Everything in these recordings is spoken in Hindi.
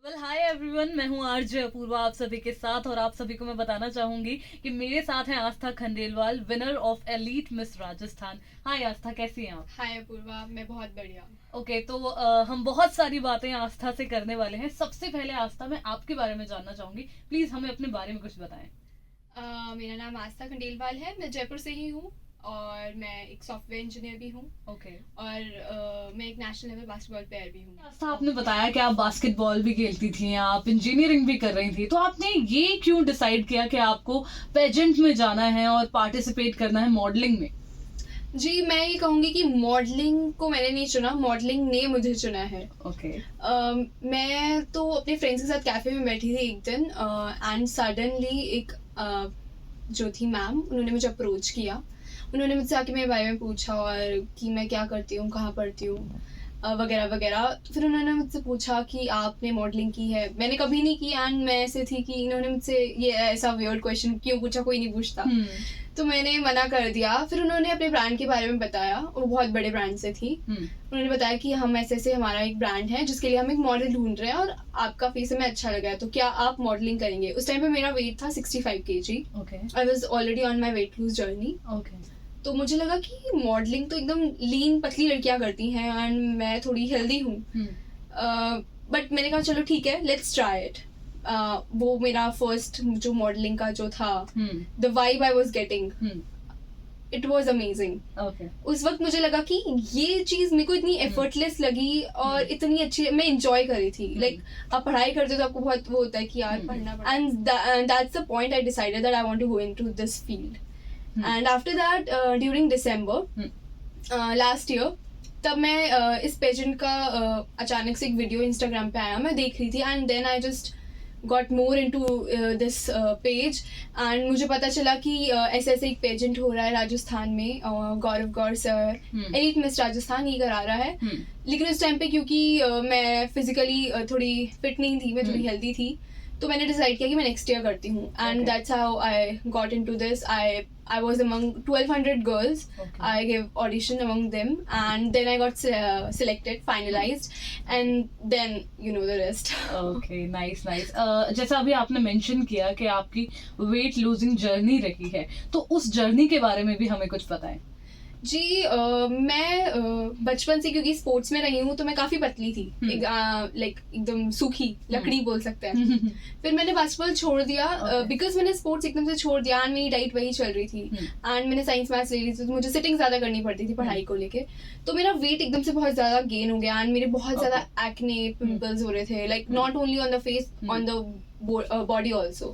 हाय एवरीवन, मैं हूँ आरजे अपूर्वा आप सभी के साथ। और आप सभी को मैं बताना चाहूंगी कि मेरे साथ हैं Aastha Khandelwal, winner of elite Miss Rajasthan. Hi Aastha, कैसी हैं आप? हाय अपूर्वा, मैं बहुत बढ़िया। ओके, तो हम बहुत सारी बातें आस्था से करने वाले हैं। सबसे पहले आस्था, मैं आपके बारे में जानना चाहूंगी, प्लीज हमें अपने बारे में कुछ बताएं। मेरा नाम आस्था खंडेलवाल है, मैं जयपुर से ही हूँ और मैं एक सॉफ्टवेयर इंजीनियर भी हूँ। ओके। और मैं एक नेशनल लेवल बास्केटबॉल प्लेयर भी हूँ। आस्था, आपने बताया कि आप बास्केटबॉल भी खेलती थी, आप इंजीनियरिंग भी कर रही थी, तो आपने ये क्यों डिसाइड किया कि आपको पेजेंट में जाना है और पार्टिसिपेट करना है मॉडलिंग में? जी, मैं ये कहूँगी कि मॉडलिंग को मैंने नहीं चुना, मॉडलिंग ने मुझे चुना है। ओके। मैं तो अपने फ्रेंड्स के साथ कैफ़े में बैठी थी एक दिन एंड सडनली एक जो थी मैम, उन्होंने मुझे अप्रोच किया। उन्होंने मुझसे आके मेरे बारे में पूछा और कि मैं क्या करती हूँ, कहाँ पढ़ती हूँ, वगैरह वगैरह। फिर उन्होंने मुझसे पूछा कि आपने मॉडलिंग की है। मैंने कभी नहीं की एंड मैं ऐसे थी कि इन्होंने मुझसे ये ऐसा वियर्ड क्वेश्चन क्यों पूछा, कोई नहीं पूछता। तो मैंने मना कर दिया। फिर उन्होंने अपने ब्रांड के बारे में बताया, वो बहुत बड़े ब्रांड से थी। उन्होंने बताया कि हम ऐसे ऐसे हमारा एक ब्रांड है जिसके लिए हम एक मॉडल ढूंढ रहे हैं और आपका फेस हमें अच्छा लगा है, तो क्या आप मॉडलिंग करेंगे? उस टाइम पे मेरा वेट था 65 kg। I was already on my weight lose journey. तो मुझे लगा कि मॉडलिंग तो एकदम लीन पतली लड़कियां करती हैं एंड मैं थोड़ी हेल्दी हूँ। बट मैंने कहा चलो ठीक है, लेट्स ट्राई इट। वो मेरा फर्स्ट जो मॉडलिंग का जो था, the vibe I was getting, it was amazing. उस वक्त मुझे लगा कि ये चीज मेरे को इतनी एफर्टलेस लगी और इतनी अच्छी, मैं इंजॉय कर रही थी। लाइक आप पढ़ाई करते हो तो आपको बहुत वो होता है कि यार पढ़ना पड़ता है, and that's the point I decided that I want to go into this field. And after that during December last year, तब मैं इस पेजेंट का अचानक से एक वीडियो इंस्टाग्राम पे आया, मैं देख रही थी and then I just got more into this page एंड मुझे पता चला कि ऐसे ऐसे एक पेजेंट हो रहा है राजस्थान में, गौरव गौर सर एलीट मिस राजस्थान ये करा रहा है। लेकिन उस टाइम पे क्योंकि मैं फिजिकली थोड़ी फिट नहीं थी, मैं थोड़ी हेल्दी थी, तो मैंने डिसाइड किया कि मैं नेक्स्ट ईयर करती हूँ and that's how I got into this. I was among 1200 girls. I gave audition among them and then I got selected, finalized, and then you know the rest. Okay, nice. जैसा अभी आपने मेंशन किया कि आपकी वेट लूजिंग जर्नी रही है, तो उस जर्नी के बारे में भी हमें कुछ बताएं। जी, मैं बचपन से क्योंकि स्पोर्ट्स में रही हूँ तो मैं काफ़ी पतली थी, लाइक एकदम सूखी लकड़ी बोल सकते हैं। फिर मैंने बास्केटबॉल छोड़ दिया बिकॉज मैंने स्पोर्ट्स एकदम से छोड़ दिया एंड मेरी डाइट वही चल रही थी एंड मैंने साइंस मैथ्स ले ली थी, तो मुझे सिटिंग ज़्यादा करनी पड़ती थी पढ़ाई को लेके। तो मेरा वेट एकदम से बहुत ज़्यादा गेन हो गया एंड मेरे बहुत ज़्यादा एक्ने पिंपल्स हो रहे थे, like not only on the face, on the body also.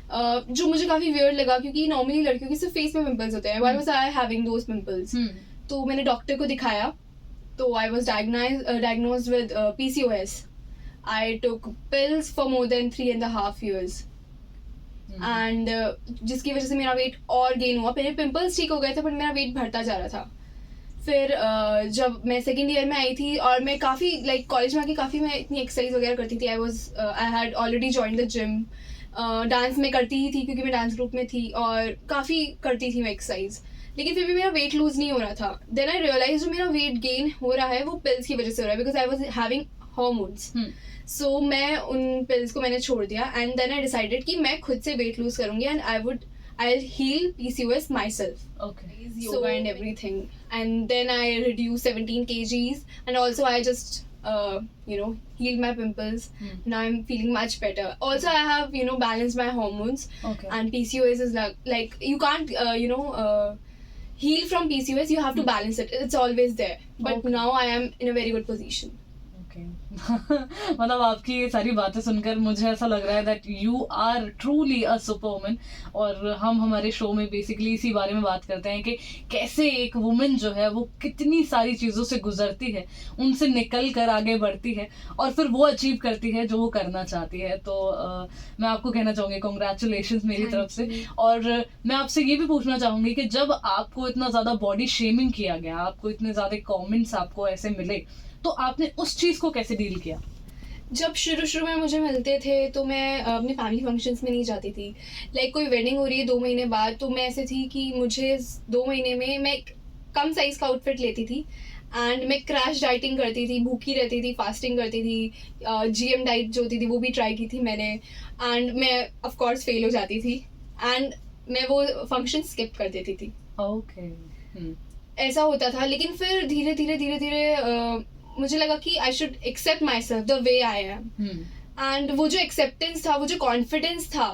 जो मुझे काफी वियर्ड लगा क्योंकि नॉर्मली लड़कियों के सिर्फ फेस में पिंपल्स होते हैं, why was I having those pimples? तो मैंने डॉक्टर को दिखाया, तो I was diagnosed with PCOS। I took pills for more than 3.5 years and जिसकी वजह से मेरा वेट और गेन हुआ। पहले पिंपल्स ठीक हो गए थे बट मेरा वेट बढ़ता जा रहा था। फिर जब मैं सेकेंड ईयर में आई थी और मैं काफ़ी लाइक कॉलेज में आके काफ़ी मैं इतनी एक्सरसाइज वगैरह करती थी, I had already join the gym. Dance में करती ही थी क्योंकि मैं डांस ग्रुप में थी और काफ़ी करती थी मैं एक्सरसाइज, लेकिन फिर भी मेरा वेट लूज नहीं हो रहा था। देन आई रियलाइज जो मेरा वेट गेन हो रहा है वो पिल्स की वजह से हो रहा है, because I was having hormones. So मैं उन पिल्स को मैंने छोड़ दिया एंड देन आई डिसाइडेड कि मैं खुद से वेट लूज करूंगी and I'll heal PCOS myself. Okay. Yoga and everything. And then I reduced 17 kgs and also I just healed my pimples. Now I'm feeling much better. Also I have balanced my hormones. Okay. And PCOS is like you can't heal from PCOS, you have to balance it. It's always there. But now I am in a very good position. मतलब आपकी ये सारी बातें सुनकर मुझे ऐसा लग रहा है that you are truly a super woman. और हम हमारे शो में बेसिकली इसी बारे में बात करते हैं कि कैसे एक वुमन जो है वो कितनी सारी चीज़ों से गुजरती है, उनसे निकल कर आगे बढ़ती है और फिर वो अचीव करती है जो वो करना चाहती है। तो मैं आपको कहना चाहूँगी कॉन्ग्रेचुलेशंस मेरी तरफ से। और मैं आपसे ये भी पूछना चाहूँगी कि जब आपको इतना ज़्यादा बॉडी शेमिंग किया गया, आपको इतने ज़्यादा कॉमेंट्स आपको ऐसे मिले, तो आपने उस चीज को कैसे डील किया? जब शुरू में मुझे मिलते थे तो मैं अपने फैमिली फंक्शंस में नहीं जाती थी। लाइक कोई वेडिंग हो रही है 2 महीने बाद, तो मैं ऐसे थी कि मुझे 2 महीने में मैं कम साइज का आउटफिट लेती थी एंड मैं क्रैश डाइटिंग करती थी, भूखी रहती थी, फास्टिंग करती थी, GM डाइट जो होती थी वो भी ट्राई की थी मैंने, एंड मैं ऑफ कोर्स फेल हो जाती थी, एंड मैं वो फंक्शन स्किप कर देती थी। ओके। ऐसा होता था, लेकिन फिर धीरे धीरे धीरे धीरे मुझे लगा कि I should accept myself the way I am, and वो जो एक्सेप्टेंस था, वो जो कॉन्फिडेंस था,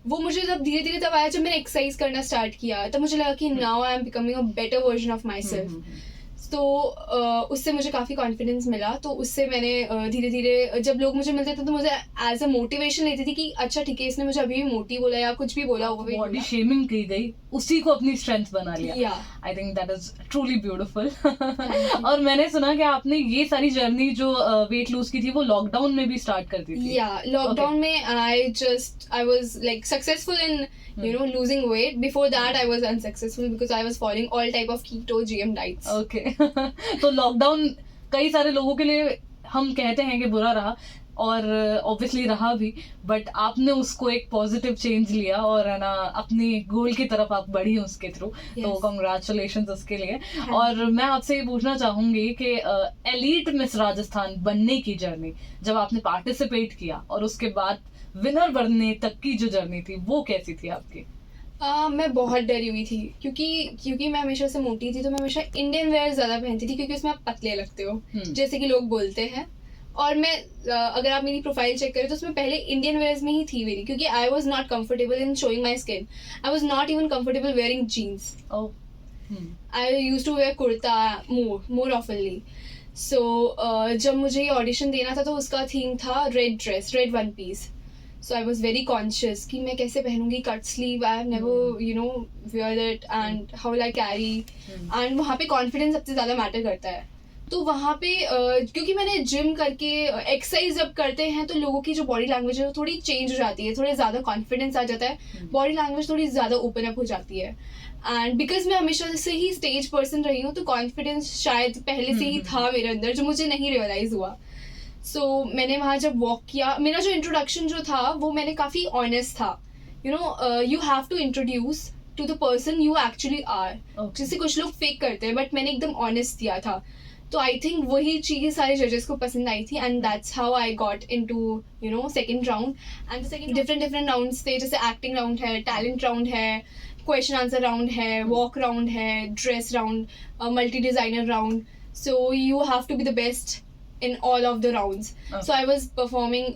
वो मुझे जब धीरे धीरे तब आया जब मैंने एक्सरसाइज करना स्टार्ट किया, तब मुझे लगा कि now I am becoming a better version of my self. तो उससे मुझे काफ़ी कॉन्फिडेंस मिला, तो उससे मैंने धीरे धीरे जब लोग मुझे मिलते थे तो मुझे एज अ मोटिवेशन लेती थी कि अच्छा ठीक है, इसने मुझे अभी भी मोटी बोला या कुछ भी बोला, वो भी बॉडी शेमिंग की गई, उसी को अपनी स्ट्रेंथ बना लिया। या I think that is truly beautiful. और मैंने सुना कि आपने ये सारी जर्नी जो वेट लूज की थी वो लॉकडाउन में भी स्टार्ट कर दी थी। या लॉकडाउन में I was like successful in losing weight. Before that I was unsuccessful because I was following all type of keto GM diets. Okay. तो लॉकडाउन कई सारे लोगों के लिए हम कहते हैं कि बुरा रहा, और ऑब्वियसली रहा भी, बट आपने उसको एक पॉजिटिव चेंज लिया और है ना अपनी गोल की तरफ आप बढ़ी उसके थ्रू। तो कॉन्ग्रेचुलेशंस उसके लिए। और मैं आपसे ये पूछना चाहूंगी कि एलीट मिस राजस्थान बनने की जर्नी, जब आपने पार्टिसिपेट किया और उसके बाद विनर बनने तक की जो जर्नी थी, वो कैसी थी आपकी? मैं बहुत डरी हुई थी, क्योंकि मैं हमेशा से मोटी थी, तो मैं हमेशा इंडियन वेयर ज़्यादा पहनती थी, क्योंकि उसमें आप पतले लगते हो, जैसे कि लोग बोलते हैं। और मैं अगर आप मेरी प्रोफाइल चेक करें तो उसमें पहले इंडियन वेयर्स में ही थी मेरी, क्योंकि I was not comfortable in showing my skin, I was not even comfortable wearing jeans. I use to wear kurta more oftenly. So जब मुझे ये ऑडिशन देना था तो उसका थीम था red dress, red one piece. So I was very conscious कि मैं कैसे पहनूंगी, cut sleeve, I have never wear it, and how will I carry, and वहाँ पे कॉन्फिडेंस सबसे ज़्यादा मैटर करता है। तो वहाँ पे क्योंकि मैंने जिम करके एक्सरसाइज जब करते हैं तो लोगों की जो बॉडी लैंग्वेज है वो थोड़ी चेंज हो जाती है, थोड़ा ज़्यादा कॉन्फिडेंस आ जाता है, बॉडी लैंग्वेज थोड़ी ज़्यादा ओपन अप हो जाती है। एंड बिकॉज मैं हमेशा से ही स्टेज पर्सन रही हूँ, तो कॉन्फिडेंस शायद पहले से ही था मेरे अंदर, जो मुझे नहीं रियलाइज हुआ। सो मैंने वहाँ जब वॉक किया, मेरा जो इंट्रोडक्शन जो था वो मैंने काफ़ी ऑनेस्ट था। You have to introduce to the person you actually are, जिससे कुछ लोग फेक करते हैं, बट मैंने एकदम ऑनेस्ट दिया था। तो आई थिंक वही चीज़ सारे जजेस को पसंद आई थी, and that's how I got into second round. And second different rounds थे, जैसे एक्टिंग राउंड है, टैलेंट राउंड है, क्वेश्चन आंसर राउंड है, वॉक राउंड है, dress round, multi designer round. So you have to be the best in all of the rounds. So I was performing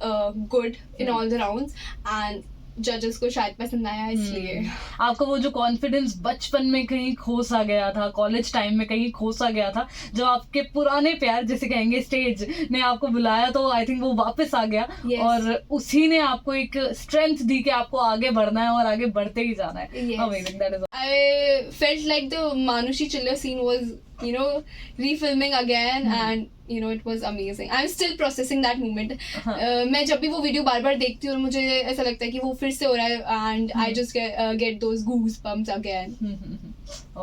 good in all the rounds, and जजेस को शायद पसंद आया इसलिए। आपका वो जो कॉन्फिडेंस बचपन में कहीं खोसा गया था, कॉलेज टाइम में कहीं खोसा गया था, जब आपके पुराने प्यार जिसे कहेंगे स्टेज ने आपको बुलाया, तो आई थिंक वो वापस आ गया। और उसी ने आपको एक स्ट्रेंथ दी कि आपको आगे बढ़ना है और आगे बढ़ते ही जाना है। Amazing, that is. I felt like the Manushi Chiller scene was refilming again, and it was amazing. I'm still processing that moment. मैं जब भी वो वीडियो बार बार देखती हूँ और मुझे ऐसा लगता है कि वो फिर से हो रहा है, and I just get those goosebumps again.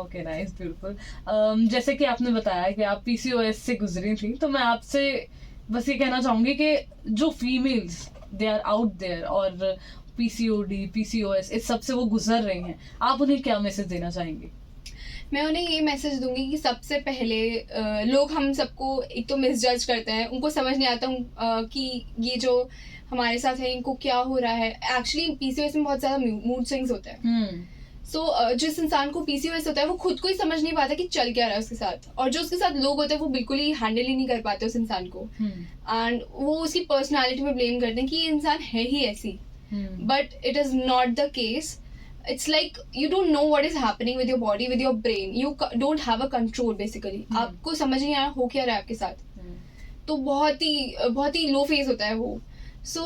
Okay, nice, beautiful. जैसे कि आपने बताया कि आप PCOS से गुजरी थी, तो मैं आपसे बस ये कहना चाहूंगी कि जो females they are out there और PCOD, PCOS इस सब से वो गुजर रही हैं, आप उन्हें क्या मैसेज देना चाहेंगे? मैं उन्हें ये मैसेज दूंगी कि सबसे पहले लोग हम सबको एक तो मिसजज करते हैं, उनको समझ नहीं आता कि ये जो हमारे साथ है इनको क्या हो रहा है। एक्चुअली PCOS में बहुत ज़्यादा मूड स्विंग्स होते हैं। सो जिस इंसान को PCOS होता है वो खुद को ही समझ नहीं पाता कि चल क्या रहा है उसके साथ, और जो उसके साथ लोग होते हैं वो बिल्कुल ही हैंडल ही नहीं कर पाते उस इंसान को, एंड वो उसकी पर्सनैलिटी में ब्लेम करते हैं कि ये इंसान है ही ऐसी, but it is not the case. It's like you don't know what is happening with your body, with your brain. You don't have a control basically. आपको समझ नहीं आ रहा हो क्या रहा है आपके साथ, तो बहुत ही लो फेज होता है वो। So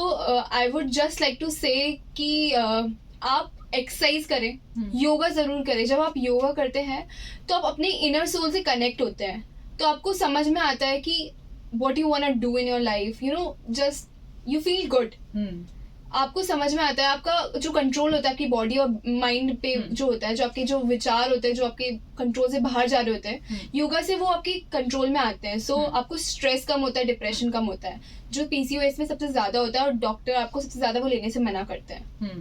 I would just like to say कि आप एक्सरसाइज करें, योगा जरूर करें। जब आप योगा करते हैं तो आप अपने इनर सोल से कनेक्ट होते हैं, तो आपको समझ में आता है कि what you wanna do in your life, just you feel good. आपको समझ में आता है आपका जो कंट्रोल होता है आपकी बॉडी और माइंड पे जो होता है, जो आपके जो विचार होते हैं जो आपके कंट्रोल से बाहर जा रहे होते हैं, योगा से वो आपके कंट्रोल में आते हैं। सो आपको स्ट्रेस कम होता है, डिप्रेशन कम होता है, जो PCOS में सबसे ज्यादा होता है, और डॉक्टर आपको सबसे ज्यादा वो लेने से मना करते हैं।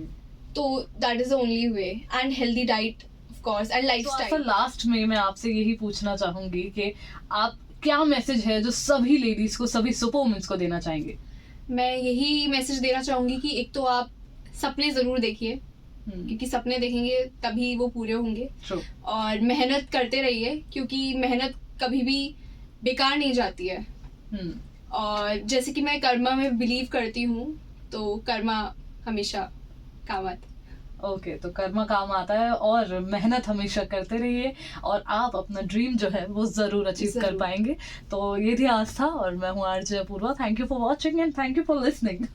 तो that is the only way, and healthy diet of course, and lifestyle. Last में मैं आपसे यही पूछना चाहूंगी कि आप क्या मैसेज है जो सभी लेडीज को, सभी सुपर वुमेन्स को देना चाहेंगे? मैं यही मैसेज देना चाहूँगी कि एक तो आप सपने ज़रूर देखिए, क्योंकि सपने देखेंगे तभी वो पूरे होंगे। True. और मेहनत करते रहिए, क्योंकि मेहनत कभी भी बेकार नहीं जाती है। और जैसे कि मैं कर्मा में बिलीव करती हूँ, तो कर्मा हमेशा काम आता है। ओके, तो कर्मा काम आता है और मेहनत हमेशा करते रहिए और आप अपना ड्रीम जो है वो जरूर अचीव कर जरूर। पाएंगे। तो ये थी आस्था और मैं हूँ RJ Apoorva. Thank you for watching and thank you for listening.